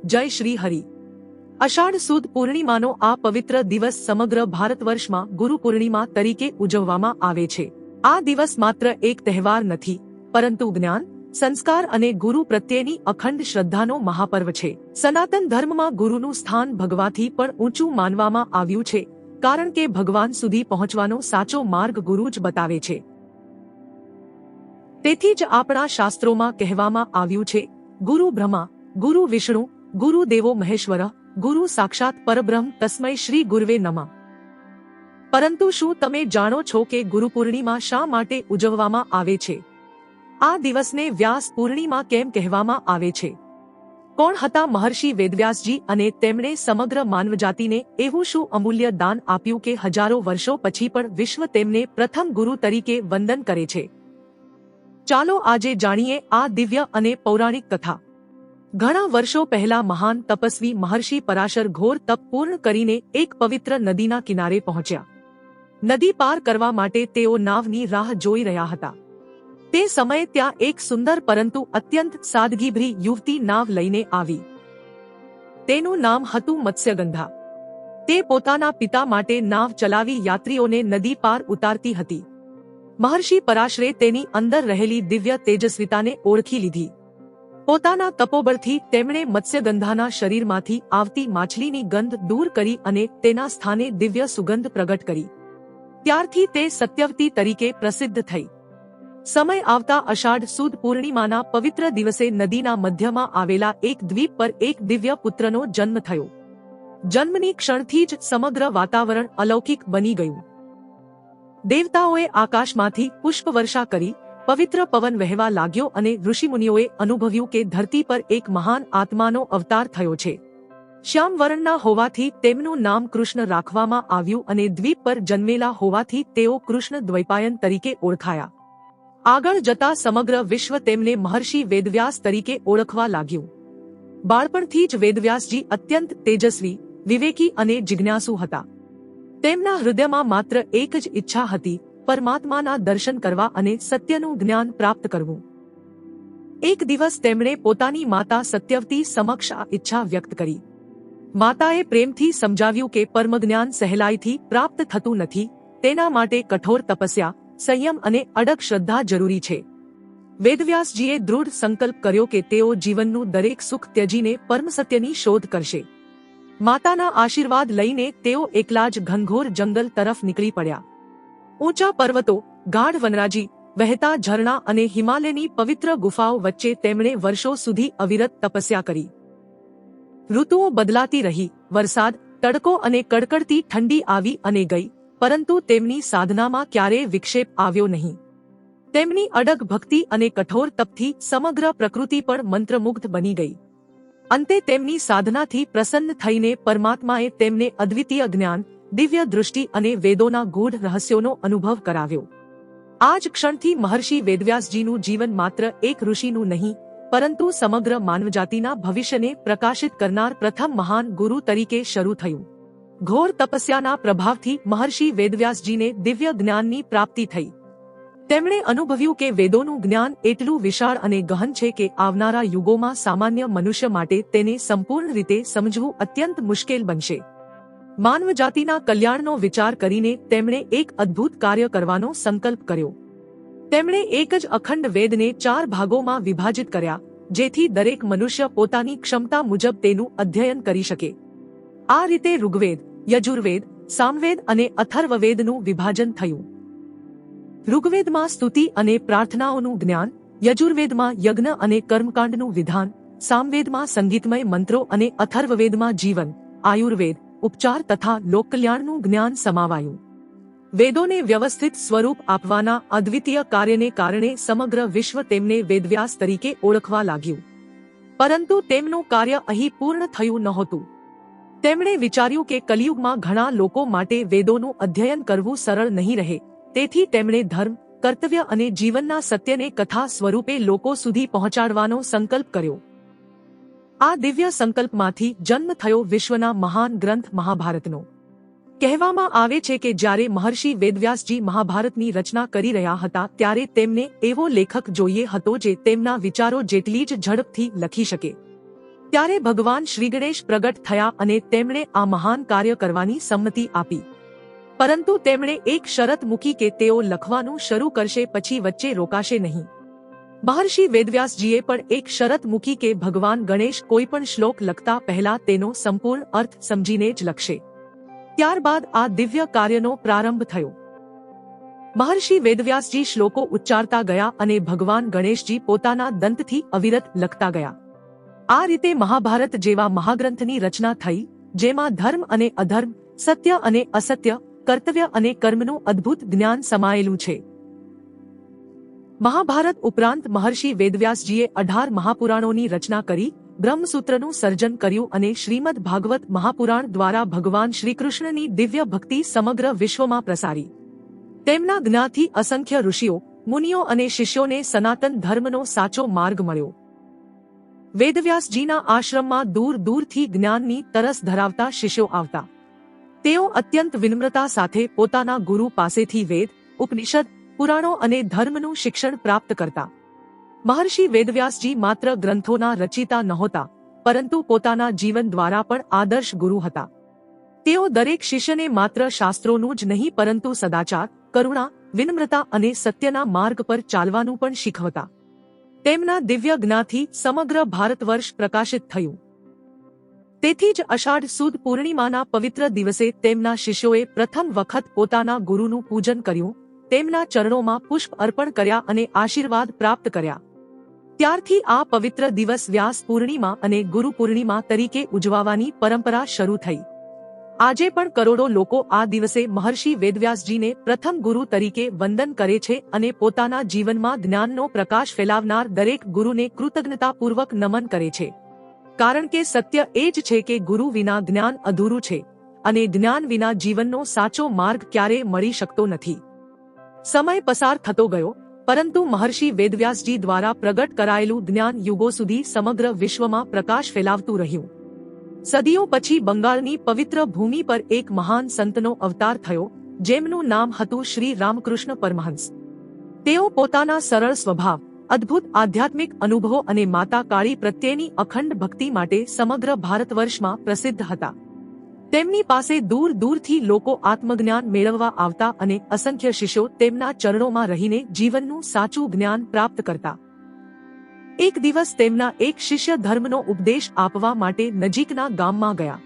જય શ્રી હરિ। અષાઢ સુદ પૂર્ણિમાનો આ પવિત્ર દિવસ સમગ્ર ભારતવર્ષમાં ગુરુ પૂર્ણિમા તરીકે ઉજવવામાં આવે છે। આ દિવસ માત્ર એક તહેવાર નથી, પરંતુ જ્ઞાન, સંસ્કાર અને ગુરુ પ્રત્યેની અખંડ શ્રદ્ધાનો મહાપર્વ છે। સનાતન ધર્મમાં ગુરુનું સ્થાન ભગવાનથી પણ ઊંચું માનવામાં આવ્યું છે, કારણ કે ભગવાન સુધી પહોંચવાનો સાચો માર્ગ ગુરુ જ બતાવે છે। તેથી જ આપણા શાસ્ત્રોમાં કહેવામાં આવ્યું છે, ગુરુ બ્રહ્મા, ગુરુ વિષ્ણુ, ગુરુ દેવો મહેશ્વર, ગુરુ સાક્ષાત પરબ્રહ્મ તસ્મૈ શ્રી ગુરવે નમઃ। પરંતુ શું તમે જાણો છો કે ગુરુ પૂર્ણિમા શા માટે ઉજવવામાં આવે છે? આ દિવસને વ્યાસ પૂર્ણિમા કેમ કહેવામાં આવે છે? કોણ હતા મહર્ષિ વેદવ્યાસજી અને તેમણે સમગ્ર માનવજાતિને એવું શું અમૂલ્ય દાન આપ્યું કે હજારો વર્ષો પછી પણ વિશ્વ તેમને પ્રથમ ગુરુ તરીકે વંદન કરે છે? ચાલો આજે જાણીએ આ દિવ્ય અને પૌરાણિક કથા। ઘણા વર્ષો પહેલા મહાન તપસ્વી મહર્ષિ પરાશર ઘોર તપ પૂર્ણ કરીને એક પવિત્ર નદીના કિનારે પહોંચ્યા। નદી પાર કરવા માટે તેઓ નાવની રાહ જોઈ રહ્યા હતા। તે સમયે ત્યાં એક સુંદર પરંતુ અત્યંત સાદગીભરી યુવતી નાવ લઈને આવી। તેનું નામ હતું મત્સ્યગંધા। તે પોતાના પિતા માટે નાવ ચલાવી યાત્રીઓને નદી પાર ઉતારતી હતી। મહર્ષિ પરાશરે તેની અંદર રહેલી દિવ્ય તેજસ્વીતાને ઓળખી લીધી। પોતાના તપોબળથી તેમણે મત્સ્યગંધાના શરીરમાંથી આવતી માછલીની ગંધ દૂર કરી અને તેના સ્થાને દિવ્ય સુગંધ પ્રગટ કરી। ત્યારથી તે સત્યવતી તરીકે પ્રસિદ્ધ થઈ। સમય આવતા અષાઢ સુદ પૂર્ણિમાના પવિત્ર દિવસે નદીના મધ્યમાં આવેલા એક દ્વીપ પર એક દિવ્ય પુત્રનો જન્મ થયો। જન્મની ક્ષણથી જ સમગ્ર વાતાવરણ અલૌકિક બની ગયું। દેવતાઓએ આકાશમાંથી પુષ્પવર્ષા કરી, પવિત્ર પવન વહેવા લાગ્યો અને ઋષિમુનિઓએ અનુભવ્યું કે ધરતી પર એક મહાન આત્માનો અવતાર થયો છે। શ્યામ વર્ણના હોવાથી તેમનું નામ કૃષ્ણ રાખવામાં આવ્યું અને દ્વીપ પર જન્મેલા હોવાથી તેઓ કૃષ્ણ દ્વૈપાયન તરીકે ઓળખાયા। આગળ જતા સમગ્ર વિશ્વ તેમને મહર્ષિ વેદવ્યાસ તરીકે ઓળખવા લાગ્યું। બાળપણથી જ વેદવ્યાસજી અત્યંત તેજસ્વી, વિવેકી અને જિજ્ઞાસુ હતા। તેમના હૃદયમાં માત્ર એક જ ઈચ્છા હતી, પરમાત્માના દર્શન કરવા અને સત્યનું જ્ઞાન પ્રાપ્ત કરવું। એક દિવસ તેમણે પોતાની માતા સત્યવતી સમક્ષ આ ઈચ્છા વ્યક્ત કરી। માતાએ પ્રેમથી સમજાવ્યું કે પરમજ્ઞાન સહેલાઈથી પ્રાપ્ત થતું નથી, તેના માટે કઠોર તપસ્યા, સંયમ અને અડગ શ્રદ્ધા જરૂરી છે। વેદવ્યાસજીએ દૃઢ સંકલ્પ કર્યો કે તેઓ જીવનનું દરેક સુખ ત્યજીને પરમસત્યની શોધ કરશે। માતાના આશીર્વાદ લઈને તેઓ એકલા જ ઘનઘોર જંગલ તરફ નીકળી પડ્યા। ઊંચા પર્વતો, ગાઢ વનરાજી, વહેતા ઝરણા અને હિમાલયની પવિત્ર ગુફાઓ વચ્ચે તેમણે વર્ષો સુધી અવિરત તપસ્યા કરી। ઋતુઓ બદલાતી રહી, વરસાદ, તડકો અને કડકડતી ઠંડી આવી અને ગઈ, પરંતુ તેમની સાધનામાં ક્યારેય વિક્ષેપ આવ્યો નહીં। તેમની અડગ ભક્તિ અને કઠોર તપથી સમગ્ર પ્રકૃતિ પણ મંત્રમુગ્ધ બની ગઈ। અંતે તેમની સાધનાથી પ્રસન્ન થઈને પરમાત્માએ તેમને અદ્વિતીય જ્ઞાન, દિવ્ય દૃષ્ટિ અને વેદોના ગૂઢ રહસ્યોનો અનુભવ કરાવ્યો। આ જ ક્ષણથી મહર્ષિ વેદવ્યાસજીનું જીવન માત્ર એક ઋષિનું નહીં, પરંતુ સમગ્ર માનવજાતિના ભવિષ્યને પ્રકાશિત કરનાર પ્રથમ મહાન ગુરુ તરીકે શરૂ થયું। ઘોર તપસ્યાના પ્રભાવથી મહર્ષિ વેદવ્યાસજીને દિવ્ય જ્ઞાનની પ્રાપ્તિ થઈ। તેમણે અનુભવ્યું કે વેદોનું જ્ઞાન એટલું વિશાળ અને ગહન છે કે આવનારા યુગોમાં સામાન્ય મનુષ્ય માટે તેને સંપૂર્ણ રીતે સમજવું અત્યંત મુશ્કેલ બનશે। માનવજાતિના કલ્યાણનો વિચાર કરીને તેમણે એક અદ્ભુત કાર્ય કરવાનો સંકલ્પ કર્યો। તેમણે એક જ અખંડ વેદને 4 ભાગોમાં વિભાજિત કર્યા, જેથી દરેક મનુષ્ય પોતાની ક્ષમતા મુજબ તેનું અધ્યયન કરી શકે। આ રીતે ઋગ્વેદ, યજુર્વેદ, સામવેદ અને અથર્વવેદનું વિભાજન થયું। ઋગ્વેદમાં સ્તુતિ અને પ્રાર્થનાઓનું જ્ઞાન, યજુર્વેદમાં યજ્ઞ અને કર્મકાંડનું વિધાન, સામવેદમાં સંગીતમય મંત્રો અને અથર્વવેદમાં જીવન, આયુર્વેદ, ઉપચાર તથા લોકકલ્યાણનું જ્ઞાન સમાવાયું। વેદોને વ્યવસ્થિત સ્વરૂપ આપવાના અદ્વિતીય કાર્યને કારણે સમગ્ર વિશ્વ તેમને વેદવ્યાસ તરીકે ઓળખવા લાગ્યું। પરંતુ તેમનું કાર્ય અહીં પૂર્ણ થયું નહોતું। તેમણે વિચાર્યું કે કલિયુગમાં ઘણા લોકો માટે વેદોનું અધ્યયન કરવું સરળ નહીં રહે, તેથી તેમણે ધર્મ, કર્તવ્ય અને જીવનના સત્યને કથા સ્વરૂપે લોકો સુધી પહોંચાડવાનો સંકલ્પ કર્યો। આ દિવ્ય સંકલ્પમાંથી જન્મ થયો વિશ્વના મહાન ગ્રંથ મહાભારતનો। કહેવામાં આવે છે કે જ્યારે મહર્ષિ વેદવ્યાસજી મહાભારતની રચના કરી રહ્યા હતા ત્યારે તેમને એવો લેખક જોઈએ હતો જે તેમના વિચારો જેટલી જ ઝડપથી લખી શકે। ત્યારે ભગવાન શ્રી ગણેશ પ્રગટ થયા અને તેમણે આ મહાન કાર્ય કરવાની સંમતિ આપી. પરંતુ તેમણે એક શરત મૂકી કે તેઓ લખવાનું શરૂ કરશે પછી વચ્ચે રોકાશે નહીં. મહર્ષિ વેદવ્યાસજીએ પણ એક શરત મૂકી કે ભગવાન ગણેશ કોઈ પણ શ્લોક લખતા પહેલા તેનો સંપૂર્ણ અર્થ સમજીને જ લખશે. ત્યારબાદ આ દિવ્ય કાર્યનો પ્રારંભ થયો. મહર્ષિ વેદવ્યાસજી શ્લોકો ઉચ્ચારતા ગયા અને ભગવાન ગણેશજી પોતાના દંતથી અવિરત લખતા ગયા. આ રીતે મહાભારત જેવા મહાગ્રંથની રચના થઈ, જેમાં ધર્મ અને અધર્મ, સત્ય અને અસત્ય, કર્તવ્ય અને કર્મનું અદ્ભુત જ્ઞાન સમાયેલું છે. મહાભારત ઉપરાંત મહર્ષિ વેદવ્યાસજીએ 18 મહાપુરાણોની રચના કરી, બ્રહ્મસૂત્રનું સર્જન કર્યું અને શ્રીમદ ભાગવત મહાપુરાણ દ્વારા ભગવાન શ્રીકૃષ્ણની દિવ્ય ભક્તિ સમગ્ર વિશ્વમાં પ્રસારી. તેમના જ્ઞાનથી અસંખ્ય ઋષિઓ, મુનિઓ અને શિષ્યોને સનાતન ધર્મનો સાચો માર્ગ મળ્યો. વેદવ્યાસજીના આશ્રમમાં દૂર દૂરથી જ્ઞાનની તરસ ધરાવતા શિષ્યો આવતા. તેઓ અત્યંત વિનમ્રતા સાથે પોતાના ગુરુ પાસેથી વેદ, ઉપનિષદ, પુરાણો અને ધર્મનું શિક્ષણ પ્રાપ્ત કરતા. મહર્ષિ વેદવ્યાસજી માત્ર ગ્રંથોના રચિતા નહોતા, પરંતુ પોતાના જીવન દ્વારા પણ આદર્શ ગુરુ હતા. તેઓ દરેક શિષ્યને માત્ર શાસ્ત્રોનું જ નહીં પરંતુ સદાચાર, કરુણા, વિનમ્રતા અને સત્યના માર્ગ પર ચાલવાનું પણ શીખવતા. તેમના દિવ્ય જ્ઞાનથી સમગ્ર ભારતવર્ષ પ્રકાશિત થયું. તેથી જ અષાઢ સુદ પૂર્ણિમાના પવિત્ર દિવસે તેમના શિષ્યોએ પ્રથમ વખત પોતાના ગુરુનું પૂજન કર્યું, તેમના ચરણોમાં પુષ્પ અર્પણ કર્યા અને આશીર્વાદ પ્રાપ્ત કર્યા. ત્યારથી આ પવિત્ર દિવસ વ્યાસ પૂર્ણિમા અને ગુરુ પૂર્ણિમા તરીકે ઉજવવાની પરંપરા શરૂ થઈ. આજે પણ કરોડો લોકો આ દિવસે મહર્ષિ વેદવ્યાસજીને પ્રથમ ગુરુ તરીકે વંદન કરે છે અને પોતાના જીવનમાં જ્ઞાનનો પ્રકાશ ફેલાવનાર દરેક ગુરુને કૃતજ્ઞતાપૂર્વક નમન કરે છે. કારણ કે સત્ય એ જ છે કે ગુરુ વિના જ્ઞાન અધૂરું છે અને જ્ઞાન વિના જીવનનો સાચો માર્ગ ક્યારેય મળી શકતો નથી. સમય પસાર થતો ગયો, પરંતુ મહર્ષિ વેદવ્યાસજી દ્વારા પ્રગટ કરાયેલું જ્ઞાન યુગો સુધી સમગ્ર વિશ્વમાં પ્રકાશ ફેલાવતું રહ્યું. સદીઓ પછી બંગાળની પવિત્ર ભૂમિ પર એક મહાન સંતનો અવતાર થયો, જેમનું નામ હતું શ્રી રામકૃષ્ણ પરમહંસ. તેઓ પોતાના સરળ સ્વભાવ, અદ્ભુત આધ્યાત્મિક અનુભવો અને માતા કાળી પ્રત્યેની અખંડ ભક્તિ માટે સમગ્ર ભારતવર્ષમાં પ્રસિદ્ધ હતા. તેમની પાસે દૂર દૂરથી લોકો આત્મજ્ઞાન મેળવવા આવતા અને અસંખ્ય શિષ્યો તેમના ચરણોમાં રહીને જીવનનું સાચું જ્ઞાન પ્રાપ્ત કરતા. એક દિવસ તેમના એક શિષ્ય ધર્મનો ઉપદેશ આપવા માટે નજીકના ગામમાં ગયા.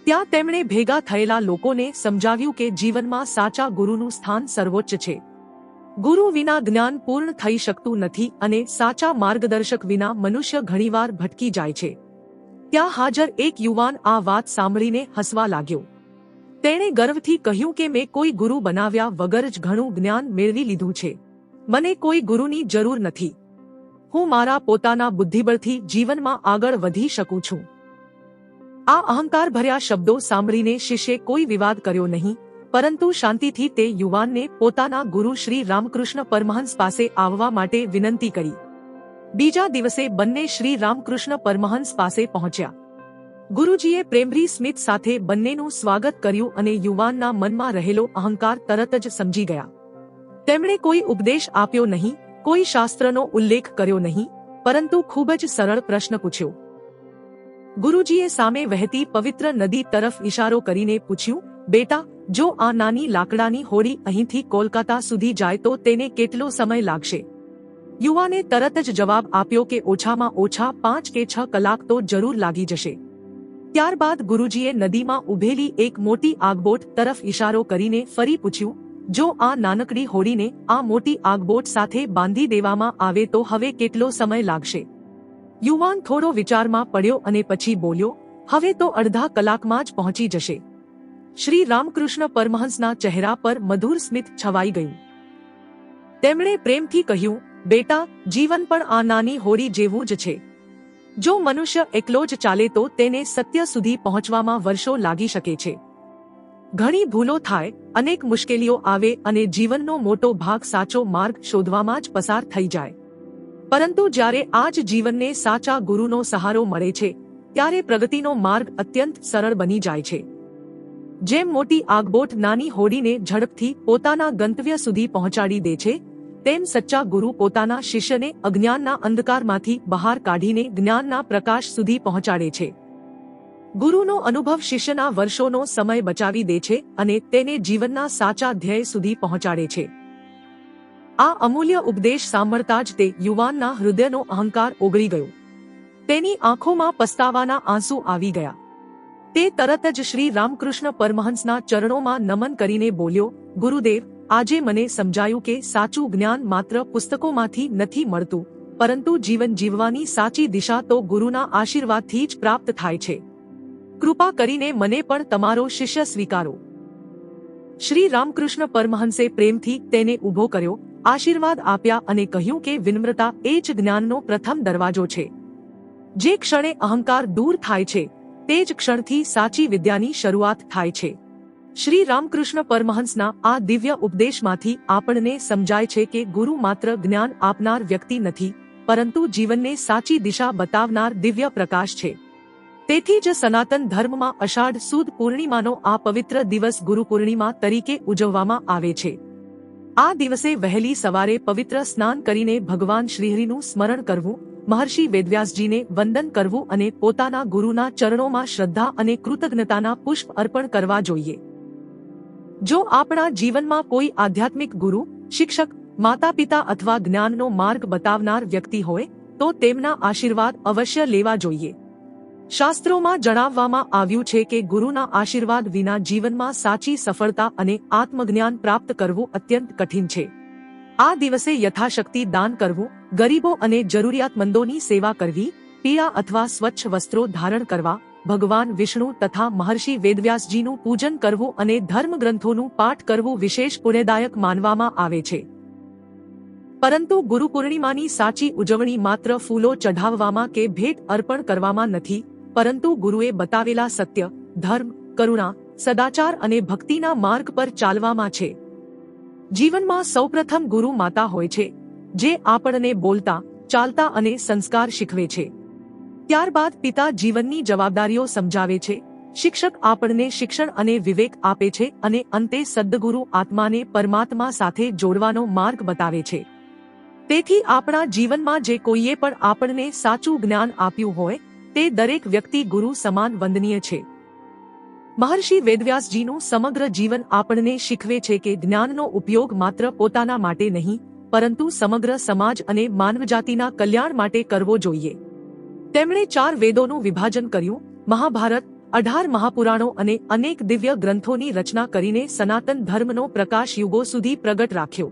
ત્યાં તેમણે ભેગા થયેલા લોકોને સમજાવ્યું કે જીવનમાં સાચા ગુરુનું સ્થાન સર્વોચ્ચ છે. ગુરુ વિના જ્ઞાન પૂર્ણ થઈ શકતું નથી અને સાચા માર્ગદર્શક વિના મનુષ્ય ઘણીવાર ભટકી જાય છે. ત્યાં હાજર એક યુવાન આ વાત સાંભળીને હસવા લાગ્યો. તેણે ગર્વથી કહ્યું કે મેં કોઈ ગુરુ બનાવ્યા વગર જ ઘણું જ્ઞાન મેળવી લીધું છે. મને કોઈ ગુરુની જરૂર નથી. હું મારા પોતાના બુદ્ધિબળથી જીવનમાં આગળ વધી શકું છું. આ અહંકાર ભર્યા શબ્દો સાંભળીને શિષ્યે કોઈ વિવાદ કર્યો નહીં, પરંતુ શાંતિથી તે યુવાનને પોતાના ગુરુ શ્રી રામકૃષ્ણ પરમહંસ પાસે આવવા માટે વિનંતી કરી. બીજા દિવસે બંને શ્રી રામકૃષ્ણ પરમહંસ પાસે પહોંચ્યા. ગુરુજીએ પ્રેમભરી સ્મિત સાથે બંનેનું સ્વાગત કર્યું અને યુવાનના મનમાં રહેલો અહંકાર તરત જ સમજી ગયા. તેમણે કોઈ ઉપદેશ આપ્યો નહીં, કોઈ શાસ્ત્રનો ઉલ્લેખ કર્યો નહીં, પરંતુ ખૂબ જ સરળ પ્રશ્ન પૂછ્યો. ગુરુજીએ સામે વહેતી પવિત્ર નદી તરફ ઇશારો કરીને પૂછ્યું, બેટા, જો આ નાની લાકડાની હોડી અહીંથી કોલકાતા સુધી જાય તો તેને કેટલો સમય લાગશે? યુવાને તરત જ જવાબ આપ્યો કે ઓછામાં ઓછા 5 કે 6 કલાક તો જરૂર લાગી જશે. ત્યારબાદ ગુરુજીએ નદીમાં ઉભેલી એક મોટી આગબોટ તરફ ઇશારો કરીને ફરી પૂછ્યું, જો આ નાનકડી હોડીને આ મોટી આગબોટ સાથે બાંધી દેવામાં આવે તો હવે કેટલો સમય લાગશે? યુવાન થોડો વિચારમાં પડ્યો અને પછી બોલ્યો, હવે તો અડધા કલાકમાં જ પહોંચી જશે. શ્રી રામકૃષ્ણ પરમહંસના ચહેરા પર મધુર સ્મિત છવાઈ ગયું. તેમણે પ્રેમથી કહ્યું, બેટા, જીવન પણ આ નાની હોડી જેવું જ છે. જો મનુષ્ય એકલો જ ચાલે તો તેને સત્ય સુધી પહોંચવામાં વર્ષો લાગી શકે છે. ઘણી ભૂલો થાય, અનેક મુશ્કેલીઓ આવે અને જીવનનો મોટો ભાગ સાચો માર્ગ શોધવામાં જ પસાર થઈ જાય. પરંતુ જ્યારે આ જ જીવનને સાચા ગુરુનો સહારો મળે છે, ત્યારે પ્રગતિનો માર્ગ અત્યંત સરળ બની જાય છે. જેમ મોટી આગબોટ નાની હોડીને ઝડપથી પોતાના ગંતવ્ય સુધી પહોંચાડી દે છે, તેમ સચ્ચા ગુરુ પોતાના શિષ્યને અજ્ઞાનના અંધકારમાંથી બહાર કાઢીને જ્ઞાનના પ્રકાશ સુધી પહોંચાડે છે. ગુરુનો અનુભવ શિષ્યના વર્ષોનો સમય બચાવી દે છે અને તેને જીવનના સાચા ધ્યેય સુધી પહોંચાડે છે. આ અમૂલ્ય ઉપદેશ સાંભળતા જ તે યુવાનના હૃદયનો અહંકાર ઓગળી ગયો. તેની આંખોમાં પસ્તાવાના આંસુ આવી ગયા. તે તરત જ શ્રી રામકૃષ્ણ પરમહંસના ચરણોમાં નમન કરીને બોલ્યો, ગુરુદેવ, આજે મને સમજાયું કે સાચું જ્ઞાન માત્ર પુસ્તકોમાંથી નથી મળતું, પરંતુ જીવન જીવવાની સાચી દિશા તો ગુરુના આશીર્વાદથી જ પ્રાપ્ત થાય છે. કૃપા કરીને મને પણ તમારો શિષ્ય સ્વીકારો. શ્રી રામકૃષ્ણ પરમહંસે પ્રેમથી તેને ઊભો કર્યો, આશીર્વાદ આપ્યા અને કહ્યું કે વિનમ્રતા એ જ જ્ઞાનનો પ્રથમ દરવાજો છે. જે ક્ષણે અહંકાર દૂર થાય છે, તે જ ક્ષણથી સાચી વિદ્યાની શરૂઆત થાય છે. શ્રી રામકૃષ્ણ પરમહંસના આ દિવ્ય ઉપદેશમાંથી આપણને સમજાય છે કે ગુરુ માત્ર જ્ઞાન આપનાર વ્યક્તિ નથી, પરંતુ જીવનને સાચી દિશા બતાવનાર દિવ્ય પ્રકાશ છે. તેથી જ સનાતન ધર્મમાં અષાઢ સુદ પૂર્ણિમાનો આ પવિત્ર દિવસ ગુરુ પૂર્ણિમા તરીકે ઉજવવામાં આવે છે. આ દિવસે વહેલી સવારે પવિત્ર સ્નાન કરીને ભગવાન શ્રીહરિનું સ્મરણ કરવું, મહર્ષિ વેદવ્યાસજીને વંદન કરવું અને પોતાના ગુરુના ચરણોમાં શ્રદ્ધા અને કૃતજ્ઞતાના પુષ્પ અર્પણ કરવા જોઈએ. જો આપણા જીવનમાં કોઈ આધ્યાત્મિક ગુરુ, શિક્ષક, માતા પિતા અથવા જ્ઞાનનો માર્ગ બતાવનાર વ્યક્તિ હોય તો તેમના આશીર્વાદ અવશ્ય લેવા જોઈએ. શાસ્ત્રોમાં જણાવવામાં આવ્યું છે કે ગુરુના આશીર્વાદ વિના જીવનમાં સાચી સફળતા અને આત્મજ્ઞાન પ્રાપ્ત કરવું અત્યંત કઠિન છે. આ દિવસે યથાશક્તિ દાન કરવું, ગરીબો અને જરૂરિયાતમંદોની સેવા કરવી, પીળા અથવા સ્વચ્છ વસ્ત્રો ધારણ કરવા, ભગવાન વિષ્ણુ તથા મહર્ષિ વેદવ્યાસજીનું પૂજન કરવું અને ધર્મગ્રંથોનું પાઠ કરવું વિશેષ પુણ્યદાયક માનવામાં આવે છે. પરંતુ ગુરુ પૂર્ણિમાની સાચી ઉજવણી માત્ર ફૂલો ચઢાવવામાં કે ભેટ અર્પણ કરવામાં નથી, પરંતુ ગુરુએ બતાવેલા સત્ય, ધર્મ, કરુણા, સદાચાર અને ભક્તિના માર્ગ પર ચાલવામાં છે. જીવનમાં સૌપ્રથમ ગુરુ માતા હોય છે, જે આપણને બોલતા, ચાલતા અને સંસ્કાર શીખવે છે. ત્યારબાદ પિતા જીવનની જવાબદારીઓ સમજાવે છે, શિક્ષક આપણને શિક્ષણ અને વિવેક આપે છે અને અંતે સદ્ગુરુ આત્માને પરમાત્મા સાથે જોડવાનો માર્ગ બતાવે છે. તેથી આપણા જીવનમાં જે કોઈએ પણ આપણને સાચું જ્ઞાન આપ્યું હોય, તે દરેક વ્યક્તિ ગુરુ સમાન વંદનીય છે. મહર્ષિ વેદવ્યાસજીનું સમગ્ર જીવન આપણને શીખવે છે કે જ્ઞાનનો ઉપયોગ માત્ર પોતાના માટે નહીં, પરંતુ સમગ્ર સમાજ અને માનવજાતિના કલ્યાણ માટે કરવો જોઈએ. તેમણે 4 વેદોનું વિભાજન કર્યું, મહાભારત, 18 મહાપુરાણો અને અનેક દિવ્ય ગ્રંથોની રચના કરીને સનાતન ધર્મનો પ્રકાશ યુગો સુધી પ્રગટ રાખ્યો.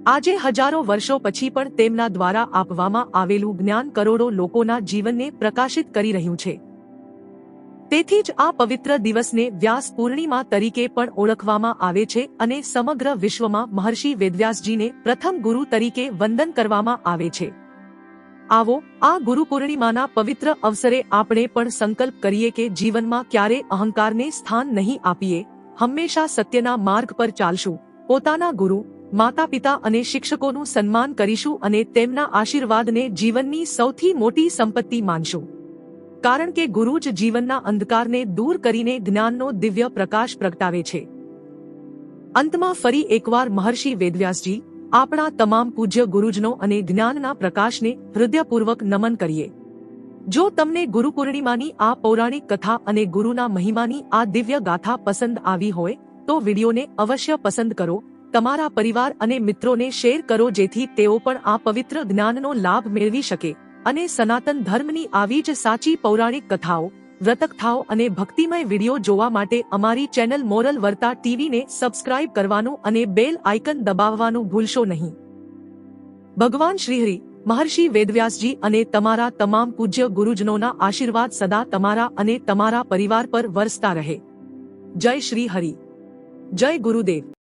આજે હજારો વર્ષો પછી પણ તેમના દ્વારા આપવામાં આવેલું જ્ઞાન કરોડો લોકોના જીવનને પ્રકાશિત કરી રહ્યું છે. તેથી જ આ પવિત્ર દિવસને વ્યાસ પૂર્ણિમા તરીકે પણ ઓળખવામાં આવે છે અને સમગ્ર વિશ્વમાં મહર્ષિ વેદવ્યાસજીને પ્રથમ ગુરુ તરીકે વંદન કરવામાં આવે છે. આવો, આ ગુરુ પૂર્ણિમાના પવિત્ર અવસરે આપણે પણ સંકલ્પ કરીએ કે જીવનમાં ક્યારે અહંકારને સ્થાન નહીં આપીએ, હંમેશા સત્યના માર્ગ પર ચાલશું, પોતાના ગુરુ, માતા પિતા અને શિક્ષકોનું સન્માન કરીશું અને તેમના આશીર્વાદને જીવનની સૌથી મોટી સંપત્તિ માનશું. કારણ કે ગુરુ જ જીવનના અંધકારને દૂર કરીને જ્ઞાનનો દિવ્ય પ્રકાશ પ્રગટાવે છે. અંતમાં ફરી એકવાર મહર્ષિ વેદવ્યાસજી, આપણા તમામ પૂજ્ય ગુરુજનો અને જ્ઞાનના પ્રકાશને હૃદયપૂર્વક નમન કરીએ. જો તમને ગુરુ પૂર્ણિમાની આ પૌરાણિક કથા અને ગુરુના મહિમાની આ દિવ્ય ગાથા પસંદ આવી હોય તો વિડીયોને અવશ્ય પસંદ કરો, તમારા પરિવાર અને મિત્રોને શેર કરો જેથી તેઓ પણ આ પવિત્ર જ્ઞાનનો લાભ મેળવી શકે અને સનાતન ધર્મની આવી જ સાચી પૌરાણિક કથાઓ, વ્રતકથાઓ અને ભક્તિમય વિડીયો જોવા માટે અમારી ચેનલ મોરલ વર્તા ટીવીને સબસ્ક્રાઇબ કરવાનું અને બેલ આઇકન દબાવવાનું ભૂલશો નહીં. ભગવાન શ્રીહરિ, મહર્ષિ વેદવ્યાસજી અને તમારા તમામ પૂજ્ય ગુરુજનોના આશીર્વાદ સદા તમારા અને તમારા પરિવાર પર વરસતા રહે. જય શ્રી હરિ. જય ગુરુદેવ.